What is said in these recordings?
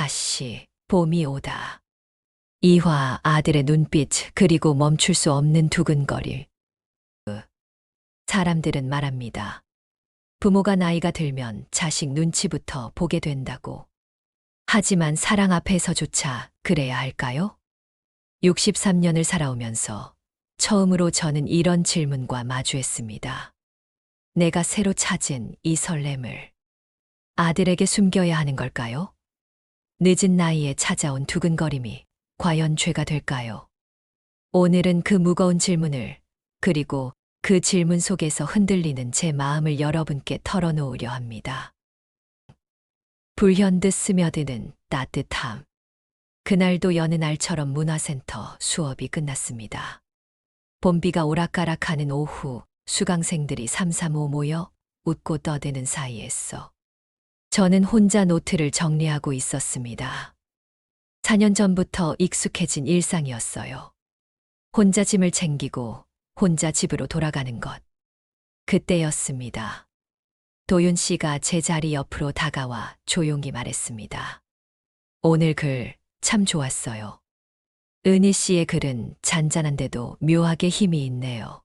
다시 봄이 오다. 이화 아들의 눈빛 그리고 멈출 수 없는 두근거림. 사람들은 말합니다. 부모가 나이가 들면 자식 눈치부터 보게 된다고. 하지만 사랑 앞에서조차 그래야 할까요? 63년을 살아오면서 처음으로 저는 이런 질문과 마주했습니다. 내가 새로 찾은 이 설렘을 아들에게 숨겨야 하는 걸까요? 늦은 나이에 찾아온 두근거림이 과연 죄가 될까요? 오늘은 그 무거운 질문을, 그리고 그 질문 속에서 흔들리는 제 마음을 여러분께 털어놓으려 합니다. 불현듯 스며드는 따뜻함. 그날도 여느 날처럼 문화센터 수업이 끝났습니다. 봄비가 오락가락하는 오후, 수강생들이 삼삼오오 모여 웃고 떠드는 사이였어. 저는 혼자 노트를 정리하고 있었습니다. 4년 전부터 익숙해진 일상이었어요. 혼자 짐을 챙기고 혼자 집으로 돌아가는 것. 그때였습니다. 도윤 씨가 제 자리 옆으로 다가와 조용히 말했습니다. 오늘 글 참 좋았어요. 은희 씨의 글은 잔잔한데도 묘하게 힘이 있네요.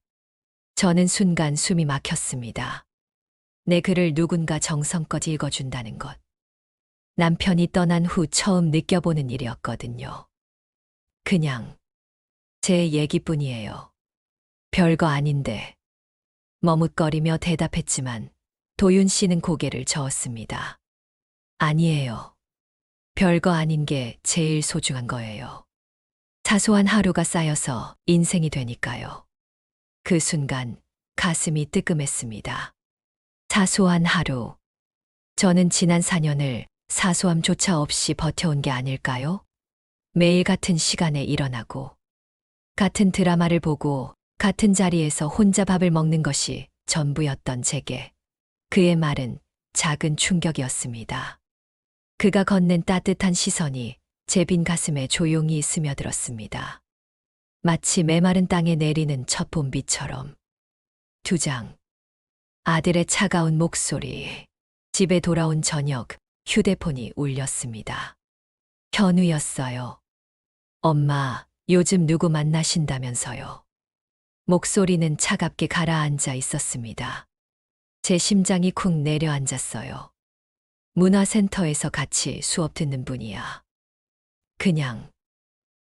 저는 순간 숨이 막혔습니다. 내 글을 누군가 정성껏 읽어준다는 것. 남편이 떠난 후 처음 느껴보는 일이었거든요. 그냥 제 얘기뿐이에요. 별거 아닌데. 머뭇거리며 대답했지만 도윤 씨는 고개를 저었습니다. 아니에요. 별거 아닌 게 제일 소중한 거예요. 사소한 하루가 쌓여서 인생이 되니까요. 그 순간 가슴이 뜨끔했습니다. 사소한 하루. 저는 지난 4년을 사소함조차 없이 버텨온 게 아닐까요? 매일 같은 시간에 일어나고, 같은 드라마를 보고, 같은 자리에서 혼자 밥을 먹는 것이 전부였던 제게 그의 말은 작은 충격이었습니다. 그가 건넨 따뜻한 시선이 제 빈 가슴에 조용히 스며들었습니다. 마치 메마른 땅에 내리는 첫 봄비처럼. 2장. 아들의 차가운 목소리. 집에 돌아온 저녁, 휴대폰이 울렸습니다. 현우였어요. 엄마, 요즘 누구 만나신다면서요. 목소리는 차갑게 가라앉아 있었습니다. 제 심장이 쿵 내려앉았어요. 문화센터에서 같이 수업 듣는 분이야. 그냥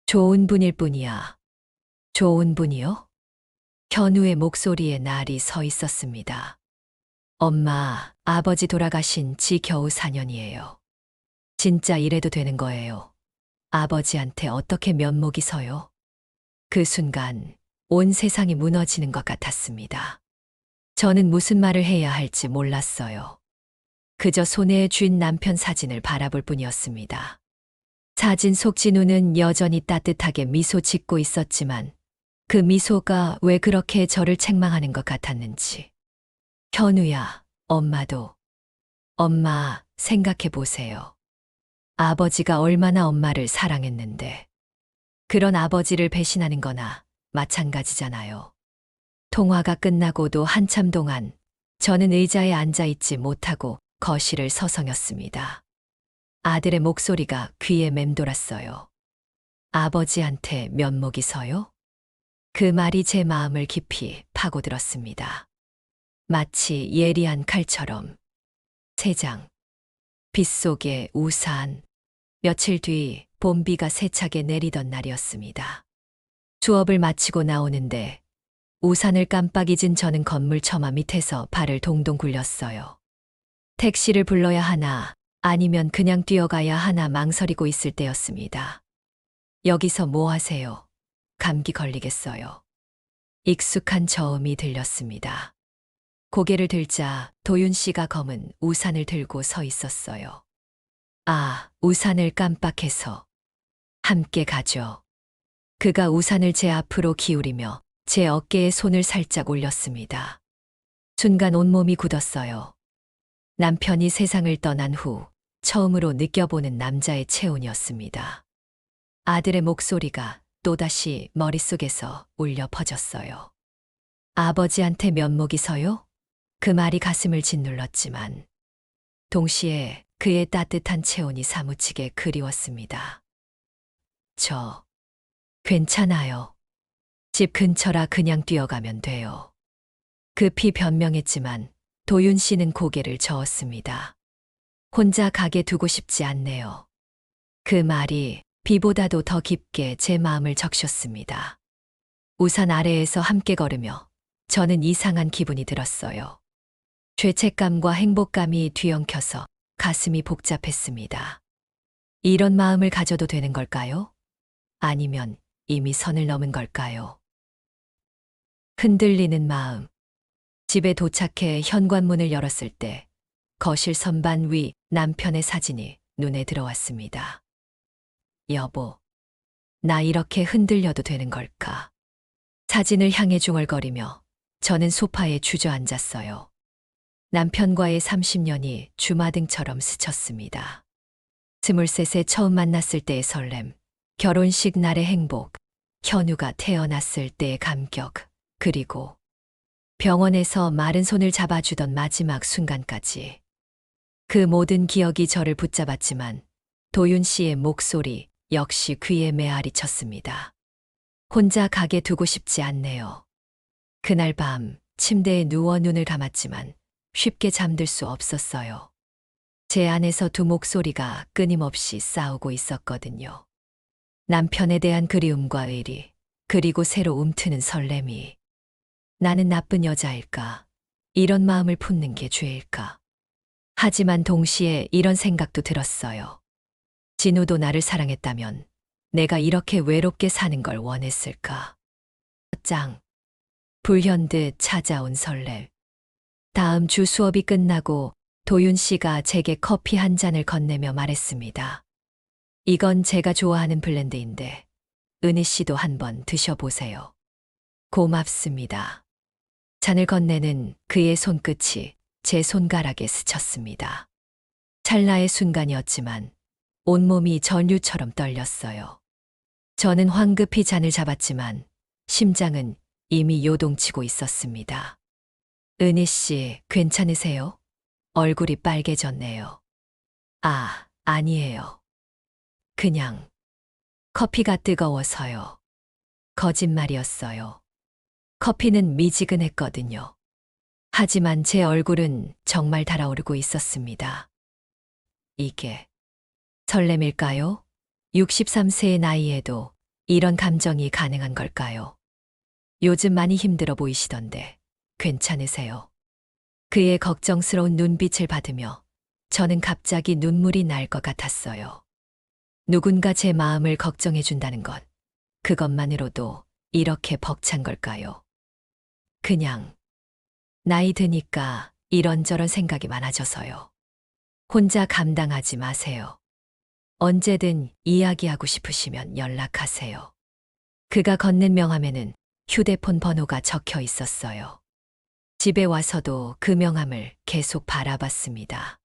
좋은 분일 뿐이야. 좋은 분이요? 현우의 목소리에 날이 서 있었습니다. 엄마, 아버지 돌아가신 지 겨우 4년이에요. 진짜 이래도 되는 거예요. 아버지한테 어떻게 면목이 서요? 그 순간 온 세상이 무너지는 것 같았습니다. 저는 무슨 말을 해야 할지 몰랐어요. 그저 손에 쥔 남편 사진을 바라볼 뿐이었습니다. 사진 속 진우는 여전히 따뜻하게 미소 짓고 있었지만 그 미소가 왜 그렇게 저를 책망하는 것 같았는지. 현우야, 엄마도. 엄마, 생각해 보세요. 아버지가 얼마나 엄마를 사랑했는데. 그런 아버지를 배신하는 거나 마찬가지잖아요. 통화가 끝나고도 한참 동안 저는 의자에 앉아 있지 못하고 거실을 서성였습니다. 아들의 목소리가 귀에 맴돌았어요. 아버지한테 면목이 서요? 그 말이 제 마음을 깊이 파고들었습니다. 마치 예리한 칼처럼. 3장. 빗속에 우산. 며칠 뒤 봄비가 세차게 내리던 날이었습니다. 수업을 마치고 나오는데 우산을 깜빡 잊은 저는 건물 처마 밑에서 발을 동동 굴렸어요. 택시를 불러야 하나 아니면 그냥 뛰어가야 하나 망설이고 있을 때였습니다. 여기서 뭐 하세요? 감기 걸리겠어요. 익숙한 저음이 들렸습니다. 고개를 들자 도윤 씨가 검은 우산을 들고 서 있었어요. 아, 우산을 깜빡해서. 함께 가죠. 그가 우산을 제 앞으로 기울이며 제 어깨에 손을 살짝 올렸습니다. 순간 온몸이 굳었어요. 남편이 세상을 떠난 후 처음으로 느껴보는 남자의 체온이었습니다. 아들의 목소리가 또다시 머릿속에서 울려 퍼졌어요. 아버지한테 면목이 서요? 그 말이 가슴을 짓눌렀지만 동시에 그의 따뜻한 체온이 사무치게 그리웠습니다. 저 괜찮아요. 집 근처라 그냥 뛰어가면 돼요. 급히 변명했지만 도윤 씨는 고개를 저었습니다. 혼자 가게 두고 싶지 않네요. 그 말이 비보다도 더 깊게 제 마음을 적셨습니다. 우산 아래에서 함께 걸으며 저는 이상한 기분이 들었어요. 죄책감과 행복감이 뒤엉켜서 가슴이 복잡했습니다. 이런 마음을 가져도 되는 걸까요? 아니면 이미 선을 넘은 걸까요? 흔들리는 마음. 집에 도착해 현관문을 열었을 때 거실 선반 위 남편의 사진이 눈에 들어왔습니다. 여보, 나 이렇게 흔들려도 되는 걸까? 사진을 향해 중얼거리며 저는 소파에 주저앉았어요. 남편과의 30년이 주마등처럼 스쳤습니다. 23세 처음 만났을 때의 설렘, 결혼식 날의 행복, 현우가 태어났을 때의 감격, 그리고 병원에서 마른 손을 잡아주던 마지막 순간까지. 그 모든 기억이 저를 붙잡았지만 도윤 씨의 목소리 역시 귀에 메아리 쳤습니다. 혼자 가게 두고 싶지 않네요. 그날 밤 침대에 누워 눈을 감았지만 쉽게 잠들 수 없었어요. 제 안에서 두 목소리가 끊임없이 싸우고 있었거든요. 남편에 대한 그리움과 의리, 그리고 새로 움트는 설렘이. 나는 나쁜 여자일까? 이런 마음을 품는 게 죄일까? 하지만 동시에 이런 생각도 들었어요. 진우도 나를 사랑했다면 내가 이렇게 외롭게 사는 걸 원했을까? 짱. 불현듯 찾아온 설렘. 다음 주 수업이 끝나고 도윤 씨가 제게 커피 한 잔을 건네며 말했습니다. 이건 제가 좋아하는 블렌드인데 은희 씨도 한번 드셔보세요. 고맙습니다. 잔을 건네는 그의 손끝이 제 손가락에 스쳤습니다. 찰나의 순간이었지만 온몸이 전류처럼 떨렸어요. 저는 황급히 잔을 잡았지만 심장은 이미 요동치고 있었습니다. 은희 씨, 괜찮으세요? 얼굴이 빨개졌네요. 아, 아니에요. 그냥 커피가 뜨거워서요. 거짓말이었어요. 커피는 미지근했거든요. 하지만 제 얼굴은 정말 달아오르고 있었습니다. 이게 설렘일까요? 63세의 나이에도 이런 감정이 가능한 걸까요? 요즘 많이 힘들어 보이시던데 괜찮으세요? 그의 걱정스러운 눈빛을 받으며 저는 갑자기 눈물이 날 것 같았어요. 누군가 제 마음을 걱정해 준다는 것, 그것만으로도 이렇게 벅찬 걸까요? 그냥 나이 드니까 이런저런 생각이 많아져서요. 혼자 감당하지 마세요. 언제든 이야기하고 싶으시면 연락하세요. 그가 건넨 명함에는 휴대폰 번호가 적혀 있었어요. 집에 와서도 그 명함을 계속 바라봤습니다.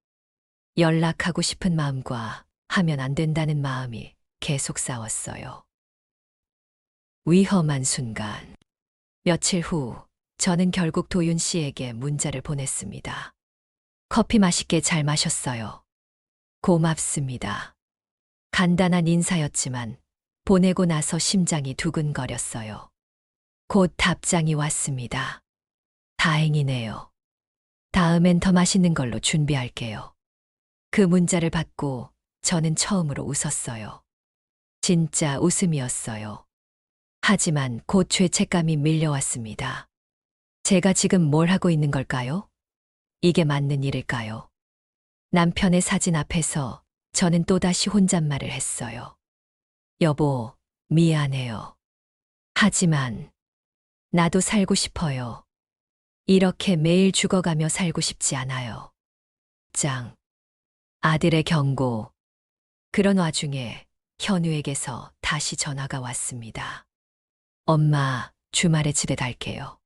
연락하고 싶은 마음과 하면 안 된다는 마음이 계속 싸웠어요. 위험한 순간. 며칠 후 저는 결국 도윤 씨에게 문자를 보냈습니다. 커피 맛있게 잘 마셨어요. 고맙습니다. 간단한 인사였지만 보내고 나서 심장이 두근거렸어요. 곧 답장이 왔습니다. 다행이네요. 다음엔 더 맛있는 걸로 준비할게요. 그 문자를 받고 저는 처음으로 웃었어요. 진짜 웃음이었어요. 하지만 곧 죄책감이 밀려왔습니다. 제가 지금 뭘 하고 있는 걸까요? 이게 맞는 일일까요? 남편의 사진 앞에서 저는 또다시 혼잣말을 했어요. 여보, 미안해요. 하지만 나도 살고 싶어요. 이렇게 매일 죽어가며 살고 싶지 않아요. 짱. 아들의 경고. 그런 와중에 현우에게서 다시 전화가 왔습니다. 엄마, 주말에 집에 갈게요.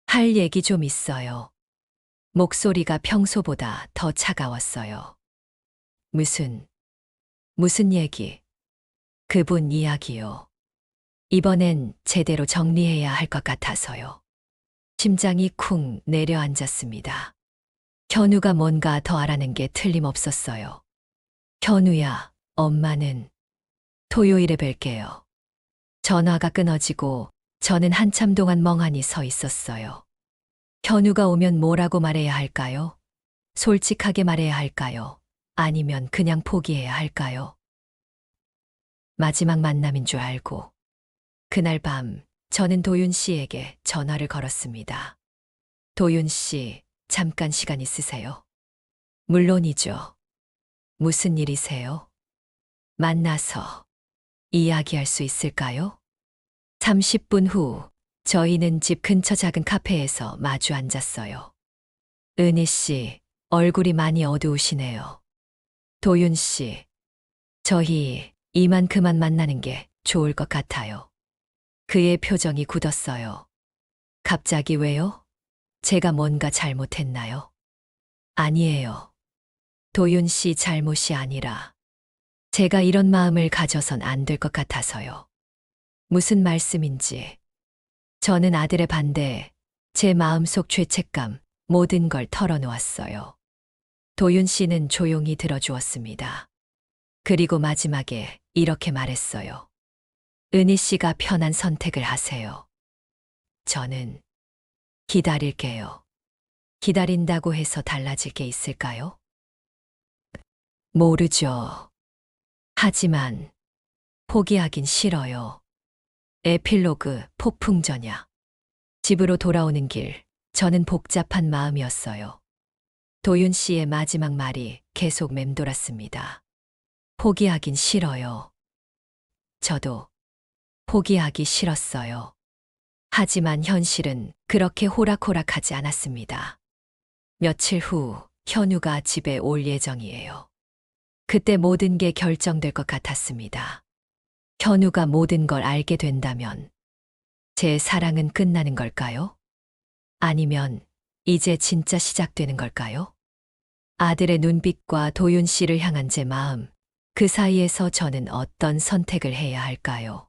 할 얘기 좀 있어요. 목소리가 평소보다 더 차가웠어요. 무슨 얘기? 그분 이야기요. 이번엔 제대로 정리해야 할 것 같아서요. 심장이 쿵 내려앉았습니다. 현우가 뭔가 더 알아낸 게 틀림없었어요. 현우야, 엄마는 토요일에 뵐게요. 전화가 끊어지고 저는 한참 동안 멍하니 서 있었어요. 현우가 오면 뭐라고 말해야 할까요? 솔직하게 말해야 할까요? 아니면 그냥 포기해야 할까요? 마지막 만남인 줄 알고 그날 밤 저는 도윤 씨에게 전화를 걸었습니다. 도윤 씨, 잠깐 시간 있으세요? 물론이죠. 무슨 일이세요? 만나서 이야기할 수 있을까요? 30분 후 저희는 집 근처 작은 카페에서 마주 앉았어요. 은희 씨, 얼굴이 많이 어두우시네요. 도윤 씨, 저희 이만 그만 만나는 게 좋을 것 같아요. 그의 표정이 굳었어요. 갑자기 왜요? 제가 뭔가 잘못했나요? 아니에요. 도윤 씨 잘못이 아니라 제가 이런 마음을 가져선 안 될 것 같아서요. 무슨 말씀인지. 저는 아들의 반대에 제 마음속 죄책감, 모든 걸 털어놓았어요. 도윤 씨는 조용히 들어주었습니다. 그리고 마지막에 이렇게 말했어요. 은희 씨가 편한 선택을 하세요. 저는 기다릴게요. 기다린다고 해서 달라질 게 있을까요? 모르죠. 하지만 포기하긴 싫어요. 에필로그 폭풍전야. 집으로 돌아오는 길, 저는 복잡한 마음이었어요. 도윤 씨의 마지막 말이 계속 맴돌았습니다. 포기하긴 싫어요. 저도 포기하기 싫었어요. 하지만 현실은 그렇게 호락호락하지 않았습니다. 며칠 후 현우가 집에 올 예정이에요. 그때 모든 게 결정될 것 같았습니다. 현우가 모든 걸 알게 된다면 제 사랑은 끝나는 걸까요? 아니면 이제 진짜 시작되는 걸까요? 아들의 눈빛과 도윤 씨를 향한 제 마음, 그 사이에서 저는 어떤 선택을 해야 할까요?